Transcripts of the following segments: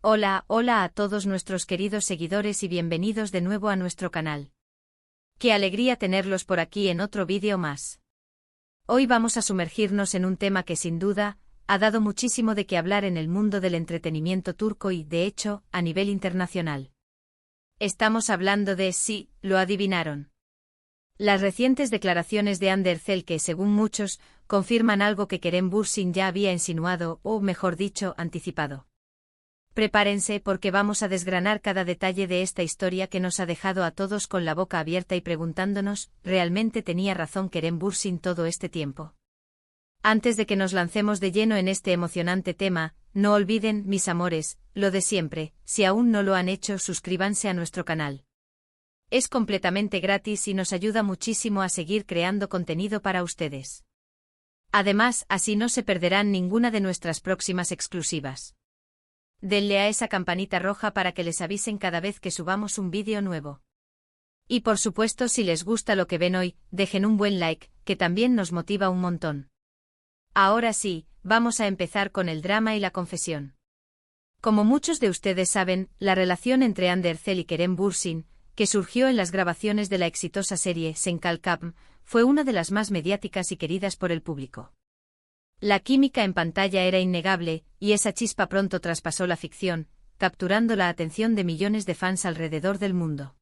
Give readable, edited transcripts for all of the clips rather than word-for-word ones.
Hola, hola a todos nuestros queridos seguidores y bienvenidos de nuevo a nuestro canal. Qué alegría tenerlos por aquí en otro vídeo más. Hoy vamos a sumergirnos en un tema que sin duda ha dado muchísimo de qué hablar en el mundo del entretenimiento turco y, de hecho, a nivel internacional. Estamos hablando de, sí, lo adivinaron. Las recientes declaraciones de Hande Erçel que, según muchos, confirman algo que Kerem Bürsin ya había insinuado o, mejor dicho, anticipado. Prepárense porque vamos a desgranar cada detalle de esta historia que nos ha dejado a todos con la boca abierta y preguntándonos, ¿realmente tenía razón Kerem Bürsin todo este tiempo? Antes de que nos lancemos de lleno en este emocionante tema, no olviden, mis amores, lo de siempre, si aún no lo han hecho, suscríbanse a nuestro canal. Es completamente gratis y nos ayuda muchísimo a seguir creando contenido para ustedes. Además, así no se perderán ninguna de nuestras próximas exclusivas. Denle a esa campanita roja para que les avisen cada vez que subamos un vídeo nuevo. Y por supuesto, si les gusta lo que ven hoy, dejen un buen like, que también nos motiva un montón. Ahora sí, vamos a empezar con el drama y la confesión. Como muchos de ustedes saben, la relación entre Hande Erçel y Kerem Bürsin, que surgió en las grabaciones de la exitosa serie Sen Kalkam, fue una de las más mediáticas y queridas por el público. La química en pantalla era innegable, y esa chispa pronto traspasó la ficción, capturando la atención de millones de fans alrededor del mundo.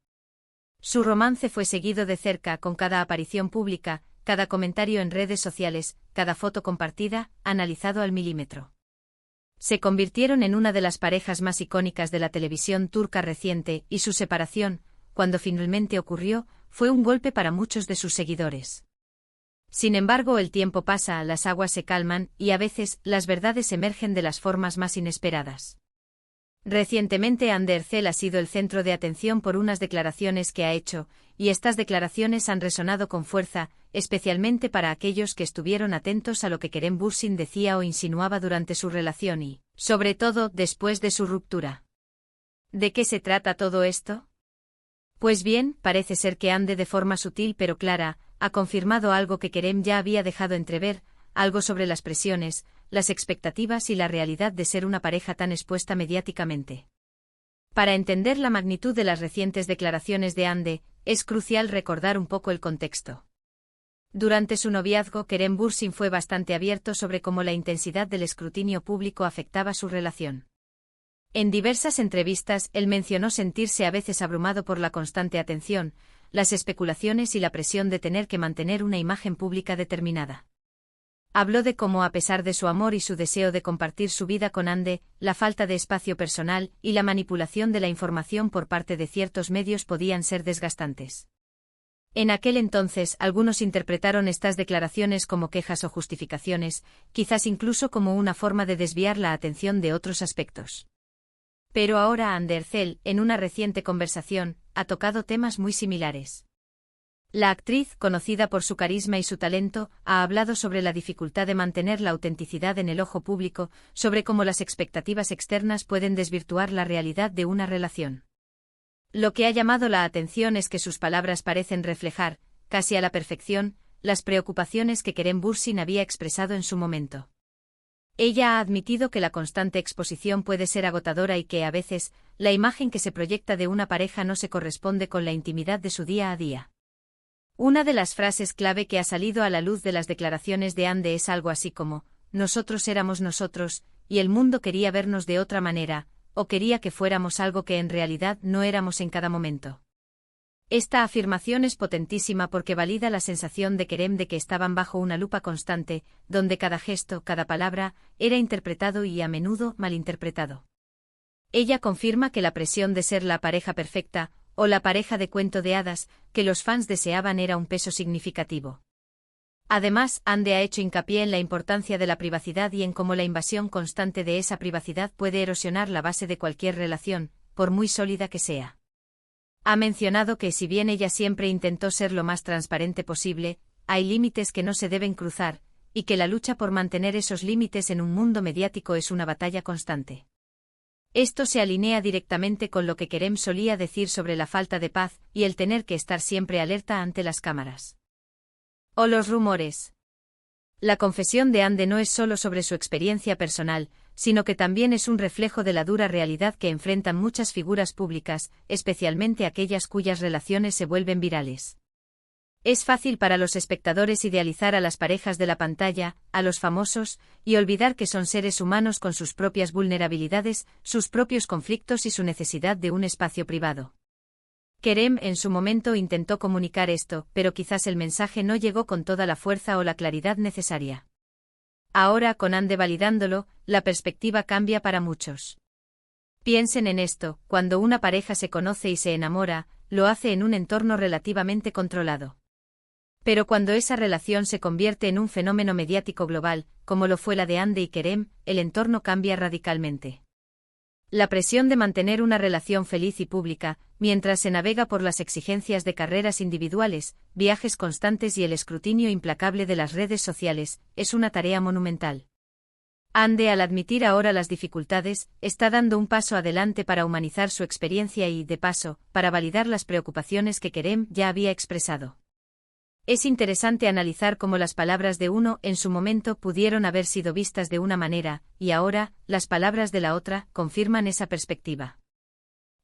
Su romance fue seguido de cerca con cada aparición pública, cada comentario en redes sociales, cada foto compartida, analizado al milímetro. Se convirtieron en una de las parejas más icónicas de la televisión turca reciente, y su separación, cuando finalmente ocurrió, fue un golpe para muchos de sus seguidores. Sin embargo, el tiempo pasa, las aguas se calman, y a veces, las verdades emergen de las formas más inesperadas. Recientemente Hande Erçel ha sido el centro de atención por unas declaraciones que ha hecho, y estas declaraciones han resonado con fuerza, especialmente para aquellos que estuvieron atentos a lo que Kerem Bürsin decía o insinuaba durante su relación y, sobre todo, después de su ruptura. ¿De qué se trata todo esto? Pues bien, parece ser que Hande, de forma sutil pero clara, ha confirmado algo que Kerem ya había dejado entrever, algo sobre las presiones, las expectativas y la realidad de ser una pareja tan expuesta mediáticamente. Para entender la magnitud de las recientes declaraciones de Hande, es crucial recordar un poco el contexto. Durante su noviazgo, Kerem Bürsin fue bastante abierto sobre cómo la intensidad del escrutinio público afectaba su relación. En diversas entrevistas, él mencionó sentirse a veces abrumado por la constante atención, las especulaciones y la presión de tener que mantener una imagen pública determinada. Habló de cómo, a pesar de su amor y su deseo de compartir su vida con Hande, la falta de espacio personal y la manipulación de la información por parte de ciertos medios podían ser desgastantes. En aquel entonces, algunos interpretaron estas declaraciones como quejas o justificaciones, quizás incluso como una forma de desviar la atención de otros aspectos. Pero ahora Hande Erçel, en una reciente conversación, ha tocado temas muy similares. La actriz, conocida por su carisma y su talento, ha hablado sobre la dificultad de mantener la autenticidad en el ojo público, sobre cómo las expectativas externas pueden desvirtuar la realidad de una relación. Lo que ha llamado la atención es que sus palabras parecen reflejar, casi a la perfección, las preocupaciones que Kerem Bürsin había expresado en su momento. Ella ha admitido que la constante exposición puede ser agotadora y que, a veces, la imagen que se proyecta de una pareja no se corresponde con la intimidad de su día a día. Una de las frases clave que ha salido a la luz de las declaraciones de Hande es algo así como, nosotros éramos nosotros, y el mundo quería vernos de otra manera, o quería que fuéramos algo que en realidad no éramos en cada momento. Esta afirmación es potentísima porque valida la sensación de Kerem de que estaban bajo una lupa constante, donde cada gesto, cada palabra, era interpretado y a menudo malinterpretado. Ella confirma que la presión de ser la pareja perfecta, o la pareja de cuento de hadas, que los fans deseaban era un peso significativo. Además, Hande ha hecho hincapié en la importancia de la privacidad y en cómo la invasión constante de esa privacidad puede erosionar la base de cualquier relación, por muy sólida que sea. Ha mencionado que si bien ella siempre intentó ser lo más transparente posible, hay límites que no se deben cruzar, y que la lucha por mantener esos límites en un mundo mediático es una batalla constante. Esto se alinea directamente con lo que Kerem solía decir sobre la falta de paz y el tener que estar siempre alerta ante las cámaras. O los rumores. La confesión de Hande no es solo sobre su experiencia personal, sino que también es un reflejo de la dura realidad que enfrentan muchas figuras públicas, especialmente aquellas cuyas relaciones se vuelven virales. Es fácil para los espectadores idealizar a las parejas de la pantalla, a los famosos, y olvidar que son seres humanos con sus propias vulnerabilidades, sus propios conflictos y su necesidad de un espacio privado. Kerem en su momento intentó comunicar esto, pero quizás el mensaje no llegó con toda la fuerza o la claridad necesaria. Ahora, con Ande validándolo, la perspectiva cambia para muchos. Piensen en esto: cuando una pareja se conoce y se enamora, lo hace en un entorno relativamente controlado. Pero cuando esa relación se convierte en un fenómeno mediático global, como lo fue la de Ande y Kerem, el entorno cambia radicalmente. La presión de mantener una relación feliz y pública, mientras se navega por las exigencias de carreras individuales, viajes constantes y el escrutinio implacable de las redes sociales, es una tarea monumental. Ande, al admitir ahora las dificultades, está dando un paso adelante para humanizar su experiencia y, de paso, para validar las preocupaciones que Kerem ya había expresado. Es interesante analizar cómo las palabras de uno en su momento pudieron haber sido vistas de una manera, y ahora, las palabras de la otra confirman esa perspectiva.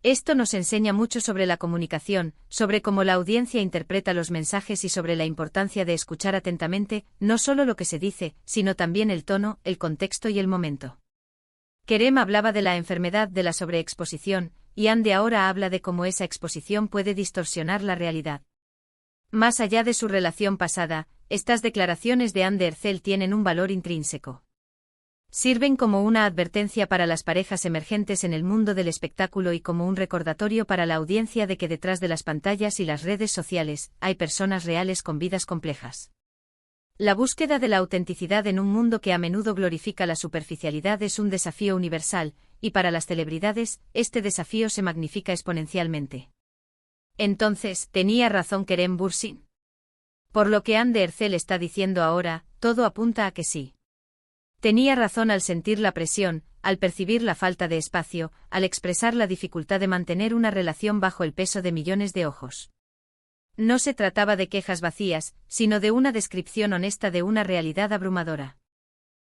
Esto nos enseña mucho sobre la comunicación, sobre cómo la audiencia interpreta los mensajes y sobre la importancia de escuchar atentamente, no solo lo que se dice, sino también el tono, el contexto y el momento. Kerem hablaba de la enfermedad de la sobreexposición, y Ande ahora habla de cómo esa exposición puede distorsionar la realidad. Más allá de su relación pasada, estas declaraciones de Ande Erçel tienen un valor intrínseco. Sirven como una advertencia para las parejas emergentes en el mundo del espectáculo y como un recordatorio para la audiencia de que detrás de las pantallas y las redes sociales, hay personas reales con vidas complejas. La búsqueda de la autenticidad en un mundo que a menudo glorifica la superficialidad es un desafío universal, y para las celebridades, este desafío se magnifica exponencialmente. Entonces, ¿tenía razón Kerem Bürsin? Por lo que Ande Erçel está diciendo ahora, todo apunta a que sí. Tenía razón al sentir la presión, al percibir la falta de espacio, al expresar la dificultad de mantener una relación bajo el peso de millones de ojos. No se trataba de quejas vacías, sino de una descripción honesta de una realidad abrumadora.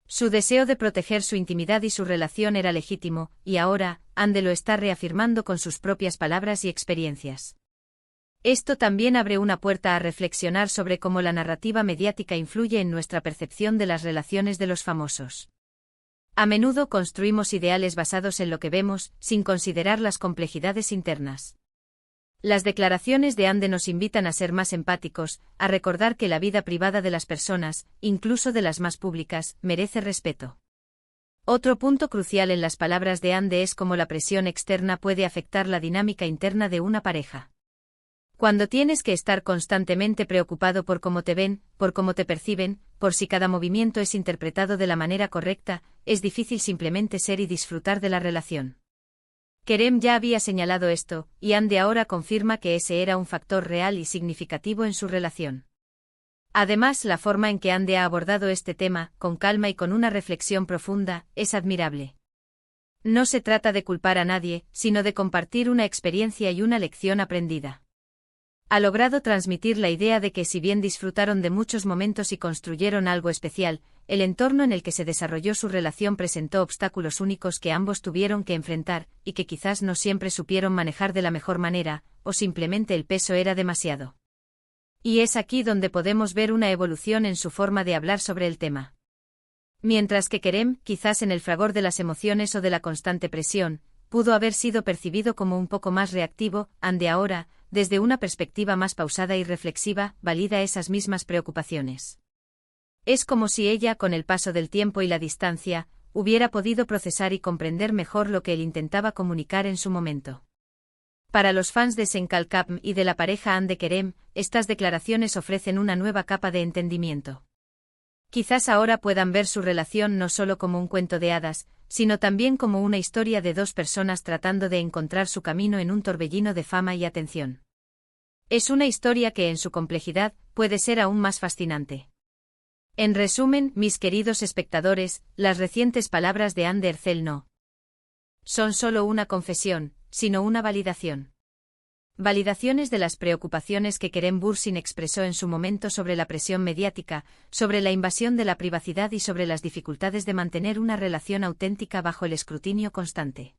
Su deseo de proteger su intimidad y su relación era legítimo, y ahora, Ande lo está reafirmando con sus propias palabras y experiencias. Esto también abre una puerta a reflexionar sobre cómo la narrativa mediática influye en nuestra percepción de las relaciones de los famosos. A menudo construimos ideales basados en lo que vemos, sin considerar las complejidades internas. Las declaraciones de Ande nos invitan a ser más empáticos, a recordar que la vida privada de las personas, incluso de las más públicas, merece respeto. Otro punto crucial en las palabras de Ande es cómo la presión externa puede afectar la dinámica interna de una pareja. Cuando tienes que estar constantemente preocupado por cómo te ven, por cómo te perciben, por si cada movimiento es interpretado de la manera correcta, es difícil simplemente ser y disfrutar de la relación. Kerem ya había señalado esto, y Ande ahora confirma que ese era un factor real y significativo en su relación. Además, la forma en que Ande ha abordado este tema, con calma y con una reflexión profunda, es admirable. No se trata de culpar a nadie, sino de compartir una experiencia y una lección aprendida. Ha logrado transmitir la idea de que si bien disfrutaron de muchos momentos y construyeron algo especial, el entorno en el que se desarrolló su relación presentó obstáculos únicos que ambos tuvieron que enfrentar, y que quizás no siempre supieron manejar de la mejor manera, o simplemente el peso era demasiado. Y es aquí donde podemos ver una evolución en su forma de hablar sobre el tema. Mientras que Kerem, quizás en el fragor de las emociones o de la constante presión, pudo haber sido percibido como un poco más reactivo, Ande ahora, desde una perspectiva más pausada y reflexiva, valida esas mismas preocupaciones. Es como si ella, con el paso del tiempo y la distancia, hubiera podido procesar y comprender mejor lo que él intentaba comunicar en su momento. Para los fans de Senkalkapm y de la pareja Ande Kerem, estas declaraciones ofrecen una nueva capa de entendimiento. Quizás ahora puedan ver su relación no solo como un cuento de hadas, sino también como una historia de dos personas tratando de encontrar su camino en un torbellino de fama y atención. Es una historia que en su complejidad puede ser aún más fascinante. En resumen, mis queridos espectadores, las recientes palabras de Ande Erçel no son solo una confesión, sino una validación. Validaciones de las preocupaciones que Kerem Bürsin expresó en su momento sobre la presión mediática, sobre la invasión de la privacidad y sobre las dificultades de mantener una relación auténtica bajo el escrutinio constante.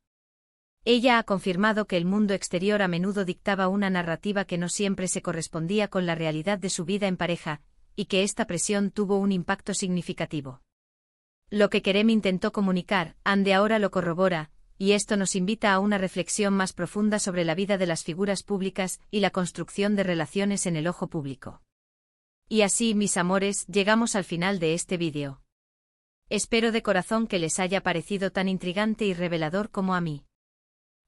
Ella ha confirmado que el mundo exterior a menudo dictaba una narrativa que no siempre se correspondía con la realidad de su vida en pareja, y que esta presión tuvo un impacto significativo. Lo que Kerem intentó comunicar, Hande ahora lo corrobora, y esto nos invita a una reflexión más profunda sobre la vida de las figuras públicas y la construcción de relaciones en el ojo público. Y así, mis amores, llegamos al final de este vídeo. Espero de corazón que les haya parecido tan intrigante y revelador como a mí.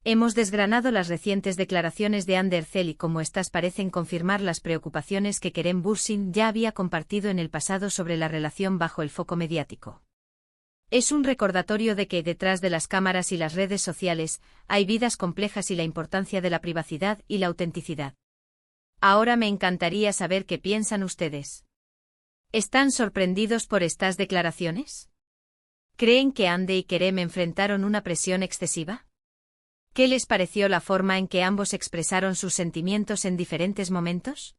Hemos desgranado las recientes declaraciones de Hande Erçel y cómo estas parecen confirmar las preocupaciones que Kerem Bürsin ya había compartido en el pasado sobre la relación bajo el foco mediático. Es un recordatorio de que, detrás de las cámaras y las redes sociales, hay vidas complejas y la importancia de la privacidad y la autenticidad. Ahora me encantaría saber qué piensan ustedes. ¿Están sorprendidos por estas declaraciones? ¿Creen que Hande y Kerem enfrentaron una presión excesiva? ¿Qué les pareció la forma en que ambos expresaron sus sentimientos en diferentes momentos?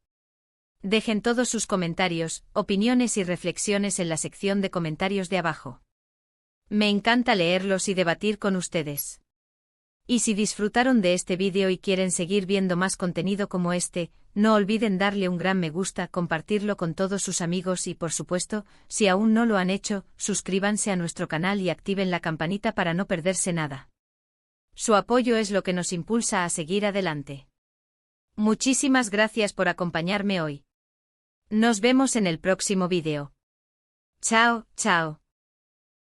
Dejen todos sus comentarios, opiniones y reflexiones en la sección de comentarios de abajo. Me encanta leerlos y debatir con ustedes. Y si disfrutaron de este vídeo y quieren seguir viendo más contenido como este, no olviden darle un gran me gusta, compartirlo con todos sus amigos y, por supuesto, si aún no lo han hecho, suscríbanse a nuestro canal y activen la campanita para no perderse nada. Su apoyo es lo que nos impulsa a seguir adelante. Muchísimas gracias por acompañarme hoy. Nos vemos en el próximo vídeo. Chao, chao.